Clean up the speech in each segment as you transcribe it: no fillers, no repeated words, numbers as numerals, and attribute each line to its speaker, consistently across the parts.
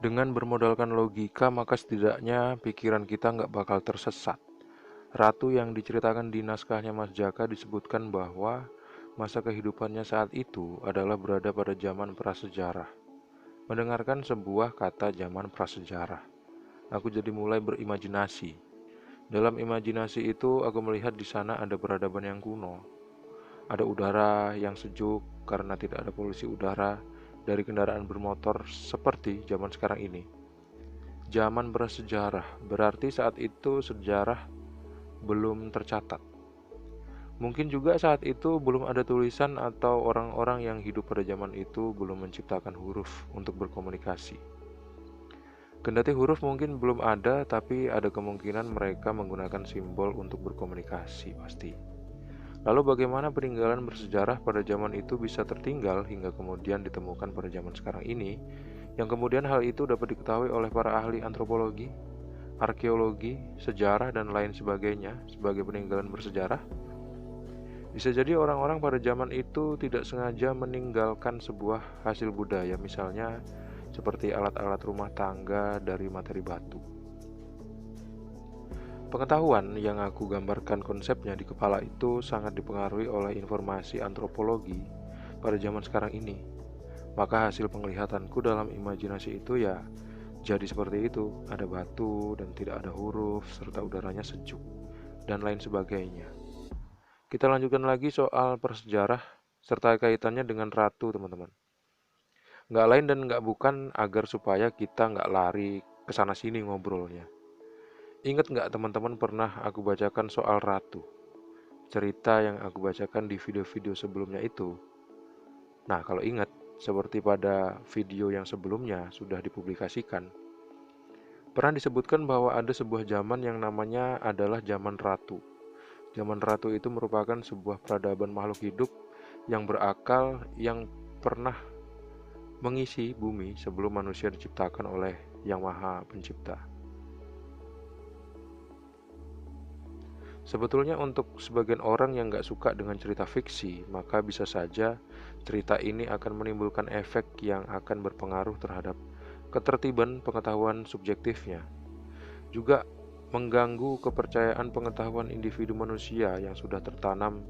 Speaker 1: Dengan bermodalkan logika, maka setidaknya pikiran kita nggak bakal tersesat. Ratu yang diceritakan di naskahnya Mas Jaka disebutkan bahwa masa kehidupannya saat itu adalah berada pada zaman prasejarah. Mendengarkan sebuah kata zaman prasejarah, aku jadi mulai berimajinasi. Dalam imajinasi itu, aku melihat di sana ada peradaban yang kuno. Ada udara yang sejuk karena tidak ada polusi udara dari kendaraan bermotor seperti zaman sekarang ini. Zaman bersejarah, berarti saat itu sejarah belum tercatat. Mungkin juga saat itu belum ada tulisan atau orang-orang yang hidup pada zaman itu belum menciptakan huruf untuk berkomunikasi. Kendati huruf mungkin belum ada, tapi ada kemungkinan mereka menggunakan simbol untuk berkomunikasi pasti. Lalu bagaimana peninggalan bersejarah pada zaman itu bisa tertinggal hingga kemudian ditemukan pada zaman sekarang ini, yang kemudian hal itu dapat diketahui oleh para ahli antropologi, arkeologi, sejarah, dan lain sebagainya sebagai peninggalan bersejarah? Bisa jadi orang-orang pada zaman itu tidak sengaja meninggalkan sebuah hasil budaya, misalnya seperti alat-alat rumah tangga dari materi batu. Pengetahuan yang aku gambarkan konsepnya di kepala itu sangat dipengaruhi oleh informasi antropologi pada zaman sekarang ini. Maka hasil penglihatanku dalam imajinasi itu ya jadi seperti itu, ada batu dan tidak ada huruf serta udaranya sejuk dan lain sebagainya. Kita lanjutkan lagi soal persejarah serta kaitannya dengan ratu, teman-teman. Nggak lain dan nggak bukan agar supaya kita nggak lari ke sana sini ngobrolnya. Ingat nggak teman-teman pernah aku bacakan soal ratu? Cerita yang aku bacakan di video-video sebelumnya itu. Nah, kalau ingat, seperti pada video yang sebelumnya sudah dipublikasikan, pernah disebutkan bahwa ada sebuah zaman yang namanya adalah zaman ratu. Zaman ratu itu merupakan sebuah peradaban makhluk hidup yang berakal yang pernah mengisi bumi sebelum manusia diciptakan oleh Yang Maha Pencipta. Sebetulnya untuk sebagian orang yang gak suka dengan cerita fiksi, maka bisa saja cerita ini akan menimbulkan efek yang akan berpengaruh terhadap ketertiban pengetahuan subjektifnya. Juga mengganggu kepercayaan pengetahuan individu manusia yang sudah tertanam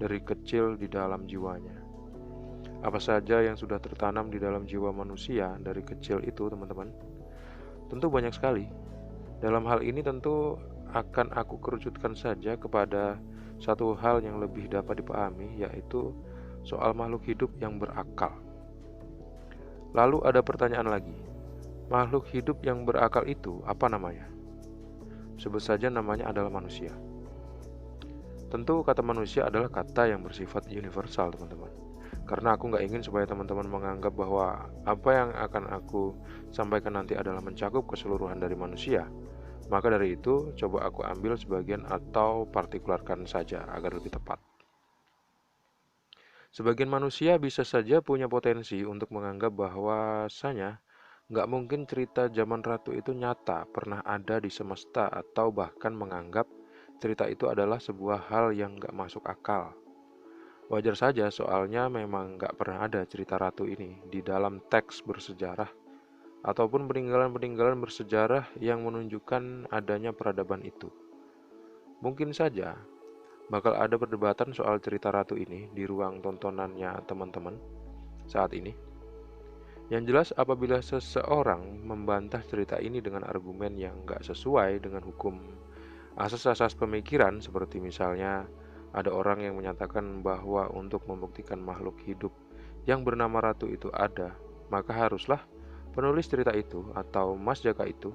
Speaker 1: dari kecil di dalam jiwanya. Apa saja yang sudah tertanam di dalam jiwa manusia dari kecil itu, teman-teman? Tentu banyak sekali. Dalam hal ini tentu akan aku kerucutkan saja kepada satu hal yang lebih dapat dipahami, yaitu soal makhluk hidup yang berakal. Lalu ada pertanyaan lagi, makhluk hidup yang berakal itu apa namanya? Sebut saja namanya adalah manusia. Tentu kata manusia adalah kata yang bersifat universal, teman-teman. Karena aku nggak ingin supaya teman-teman menganggap bahwa apa yang akan aku sampaikan nanti adalah mencakup keseluruhan dari manusia. Maka dari itu, coba aku ambil sebagian atau partikularkan saja agar lebih tepat. Sebagian manusia bisa saja punya potensi untuk menganggap bahwasanya nggak mungkin cerita zaman ratu itu nyata, pernah ada di semesta, atau bahkan menganggap cerita itu adalah sebuah hal yang nggak masuk akal. Wajar saja soalnya memang nggak pernah ada cerita ratu ini di dalam teks bersejarah ataupun peninggalan-peninggalan bersejarah yang menunjukkan adanya peradaban itu. Mungkin saja bakal ada perdebatan soal cerita ratu ini di ruang tontonannya teman-teman saat ini. Yang jelas apabila seseorang membantah cerita ini dengan argumen yang nggak sesuai dengan hukum asas-asas pemikiran, seperti misalnya ada orang yang menyatakan bahwa untuk membuktikan makhluk hidup yang bernama ratu itu ada, maka haruslah penulis cerita itu atau Mas Jaka itu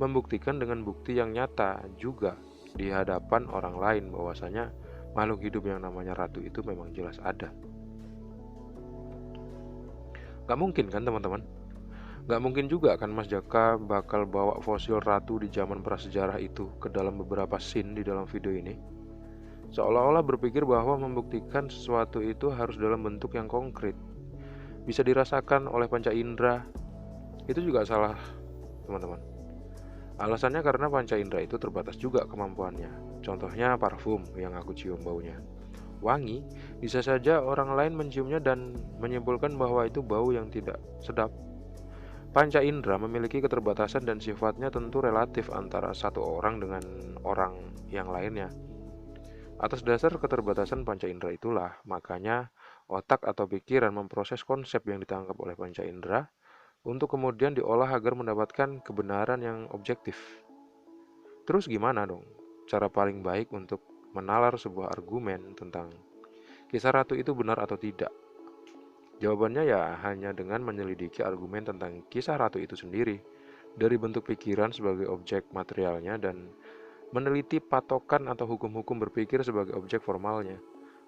Speaker 1: membuktikan dengan bukti yang nyata juga di hadapan orang lain bahwasanya makhluk hidup yang namanya ratu itu memang jelas ada. Gak mungkin kan teman-teman? Gak mungkin juga kan Mas Jaka bakal bawa fosil ratu di zaman prasejarah itu ke dalam beberapa scene di dalam video ini. Seolah-olah berpikir bahwa membuktikan sesuatu itu harus dalam bentuk yang konkret, bisa dirasakan oleh panca indera. Itu juga salah, teman-teman. Alasannya karena panca indera itu terbatas juga kemampuannya. Contohnya parfum yang aku cium baunya. Wangi, bisa saja orang lain menciumnya dan menyimpulkan bahwa itu bau yang tidak sedap. Panca indera memiliki keterbatasan dan sifatnya tentu relatif antara satu orang dengan orang yang lainnya. Atas dasar keterbatasan panca indera itulah, makanya otak atau pikiran memproses konsep yang ditangkap oleh panca indera untuk kemudian diolah agar mendapatkan kebenaran yang objektif. Terus gimana dong cara paling baik untuk menalar sebuah argumen tentang kisah ratu itu benar atau tidak? Jawabannya ya hanya dengan menyelidiki argumen tentang kisah ratu itu sendiri, dari bentuk pikiran sebagai objek materialnya dan meneliti patokan atau hukum-hukum berpikir sebagai objek formalnya.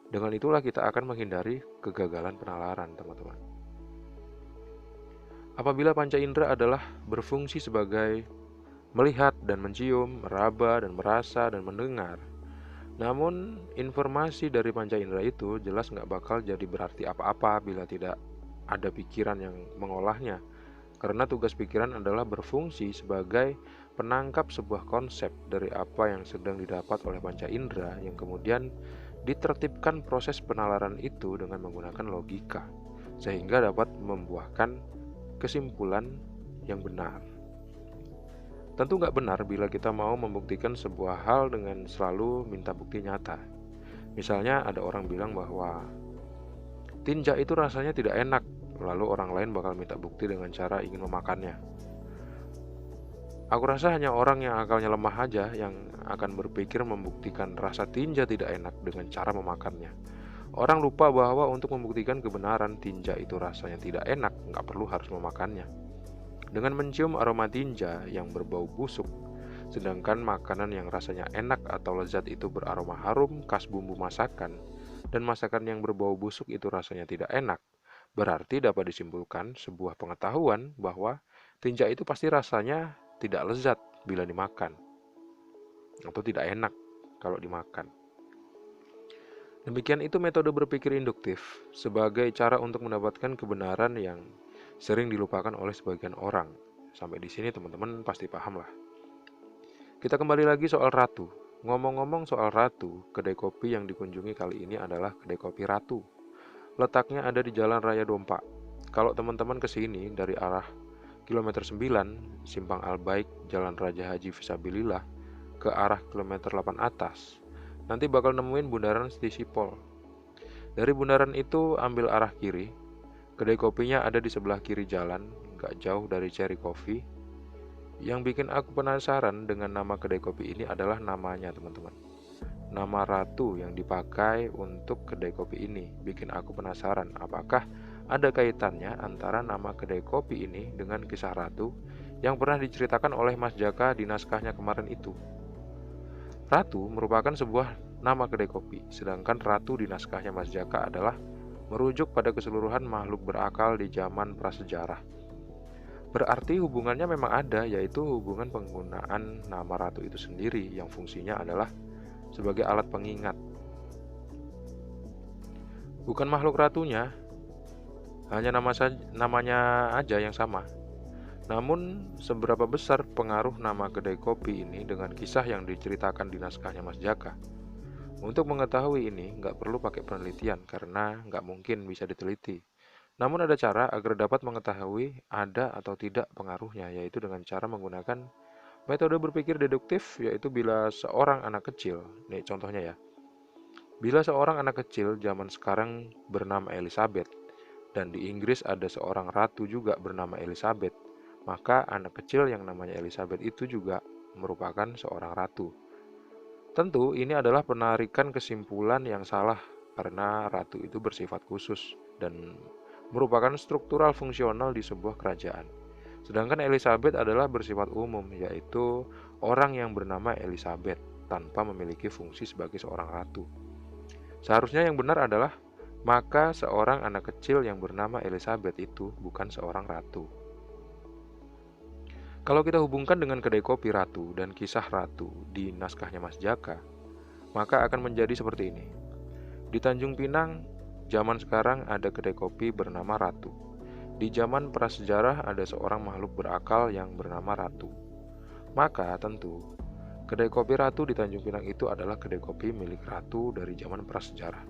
Speaker 1: Dengan itulah kita akan menghindari kegagalan penalaran, teman-teman. Apabila panca indera adalah berfungsi sebagai melihat dan mencium, meraba dan merasa dan mendengar, namun informasi dari panca indera itu jelas nggak bakal jadi berarti apa-apa bila tidak ada pikiran yang mengolahnya. Karena tugas pikiran adalah berfungsi sebagai penangkap sebuah konsep dari apa yang sedang didapat oleh panca indera yang kemudian ditertibkan proses penalaran itu dengan menggunakan logika, sehingga dapat membuahkan kesimpulan yang benar. Tentu nggak benar bila kita mau membuktikan sebuah hal dengan selalu minta bukti nyata. Misalnya ada orang bilang bahwa tinja itu rasanya tidak enak, lalu orang lain bakal minta bukti dengan cara ingin memakannya. Aku rasa hanya orang yang akalnya lemah aja yang akan berpikir membuktikan rasa tinja tidak enak dengan cara memakannya. Orang lupa bahwa untuk membuktikan kebenaran tinja itu rasanya tidak enak, nggak perlu harus memakannya. Dengan mencium aroma tinja yang berbau busuk, sedangkan makanan yang rasanya enak atau lezat itu beraroma harum khas bumbu masakan, dan masakan yang berbau busuk itu rasanya tidak enak, berarti dapat disimpulkan sebuah pengetahuan bahwa tinja itu pasti rasanya tidak lezat bila dimakan, atau tidak enak kalau dimakan. Demikian itu metode berpikir induktif sebagai cara untuk mendapatkan kebenaran yang sering dilupakan oleh sebagian orang. Sampai di sini teman-teman pasti paham lah. Kita kembali lagi soal ratu. Ngomong-ngomong soal ratu, kedai kopi yang dikunjungi kali ini adalah kedai kopi Ratu. Letaknya ada di Jalan Raya Dompa. Kalau teman-teman ke sini dari arah kilometer 9, Simpang Albaik, Jalan Raja Haji Fisabilillah, ke arah kilometer 8 atas, nanti bakal nemuin bundaran Stisipol. Dari bundaran itu ambil arah kiri. Kedai kopinya ada di sebelah kiri jalan, gak jauh dari Cherry Coffee. Yang bikin aku penasaran dengan nama kedai kopi ini adalah namanya, teman-teman. Nama Ratu yang dipakai untuk kedai kopi ini bikin aku penasaran apakah ada kaitannya antara nama kedai kopi ini dengan kisah Ratu yang pernah diceritakan oleh Mas Jaka di naskahnya kemarin itu. Ratu merupakan sebuah nama kedai kopi, sedangkan Ratu di naskahnya Mas Jaka adalah merujuk pada keseluruhan makhluk berakal di zaman prasejarah. Berarti hubungannya memang ada, yaitu hubungan penggunaan nama Ratu itu sendiri yang fungsinya adalah sebagai alat pengingat. Bukan makhluk ratunya, hanya namanya aja yang sama. Namun, seberapa besar pengaruh nama kedai kopi ini dengan kisah yang diceritakan di naskahnya Mas Jaka? Untuk mengetahui ini, nggak perlu pakai penelitian karena nggak mungkin bisa diteliti. Namun ada cara agar dapat mengetahui ada atau tidak pengaruhnya, yaitu dengan cara menggunakan metode berpikir deduktif, yaitu bila seorang anak kecil, nih contohnya ya, bila seorang anak kecil zaman sekarang bernama Elizabeth, dan di Inggris ada seorang ratu juga bernama Elizabeth, maka anak kecil yang namanya Elizabeth itu juga merupakan seorang ratu. Tentu ini adalah penarikan kesimpulan yang salah karena ratu itu bersifat khusus dan merupakan struktural fungsional di sebuah kerajaan. Sedangkan Elizabeth adalah bersifat umum, yaitu orang yang bernama Elizabeth tanpa memiliki fungsi sebagai seorang ratu. Seharusnya yang benar adalah maka seorang anak kecil yang bernama Elizabeth itu bukan seorang ratu. Kalau kita hubungkan dengan kedai kopi Ratu dan kisah Ratu di naskahnya Mas Jaka, maka akan menjadi seperti ini. Di Tanjung Pinang, zaman sekarang ada kedai kopi bernama Ratu. Di zaman prasejarah ada seorang makhluk berakal yang bernama Ratu. Maka tentu, kedai kopi Ratu di Tanjung Pinang itu adalah kedai kopi milik Ratu dari zaman prasejarah.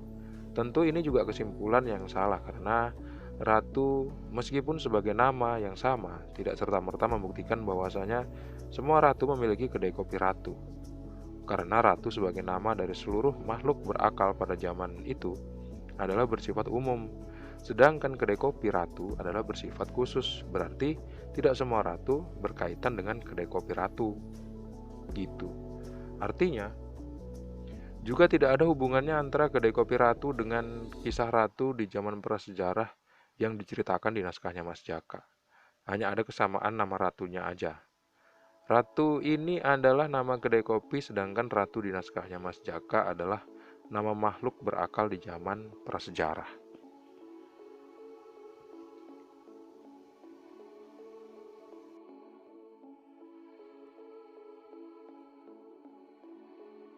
Speaker 1: Tentu ini juga kesimpulan yang salah karena Ratu, meskipun sebagai nama yang sama, tidak serta-merta membuktikan bahwasanya semua ratu memiliki kedai kopi ratu. Karena ratu sebagai nama dari seluruh makhluk berakal pada zaman itu adalah bersifat umum, sedangkan kedai kopi ratu adalah bersifat khusus. Berarti tidak semua ratu berkaitan dengan kedai kopi ratu. Gitu. Artinya, juga tidak ada hubungannya antara kedai kopi ratu dengan kisah ratu di zaman prasejarah yang diceritakan di naskahnya Mas Jaka. Hanya ada kesamaan nama ratunya aja. Ratu ini adalah nama kedai kopi, sedangkan ratu di naskahnya Mas Jaka adalah nama makhluk berakal di zaman prasejarah.